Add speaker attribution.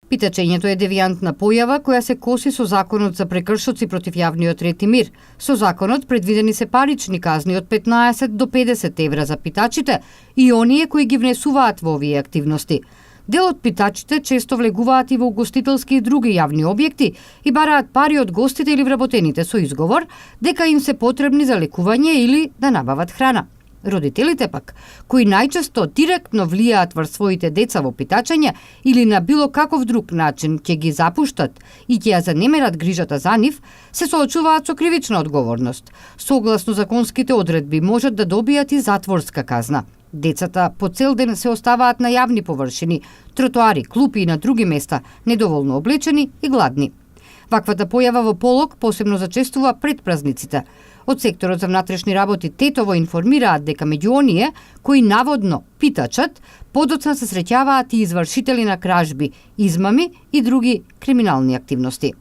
Speaker 1: Питачењето е девијантна појава која се коси со законот за прекршоци против јавниот ред и мир. Со законот предвидени се парични казни од 15 до 50 евра за питачите и оние кои ги внесуваат во овие активности. Дел од питачите често влегуваат и во угостителски и други јавни објекти и бараат пари од гостите или вработените со изговор дека им се потребни за лекување или да набават храна. Родителите пак, кои најчесто директно влијаат врз своите деца во питачење или на било каков друг начин ќе ги запуштат и ќе ја занемерат грижата за нив, се соочуваат со кривична одговорност. Согласно законските одредби можат да добијат и затворска казна. Децата по цел ден се оставаат на јавни површини, тротоари, клупи и на други места, недоволно облечени и гладни. Ваквата појава во Полог посебно зачестува пред празниците. Од секторот за внатрешни работи Тетово информираат дека меѓу оние кои наводно питачат, подоцна се среќаваат и извршители на кражби, измами и други криминални активности.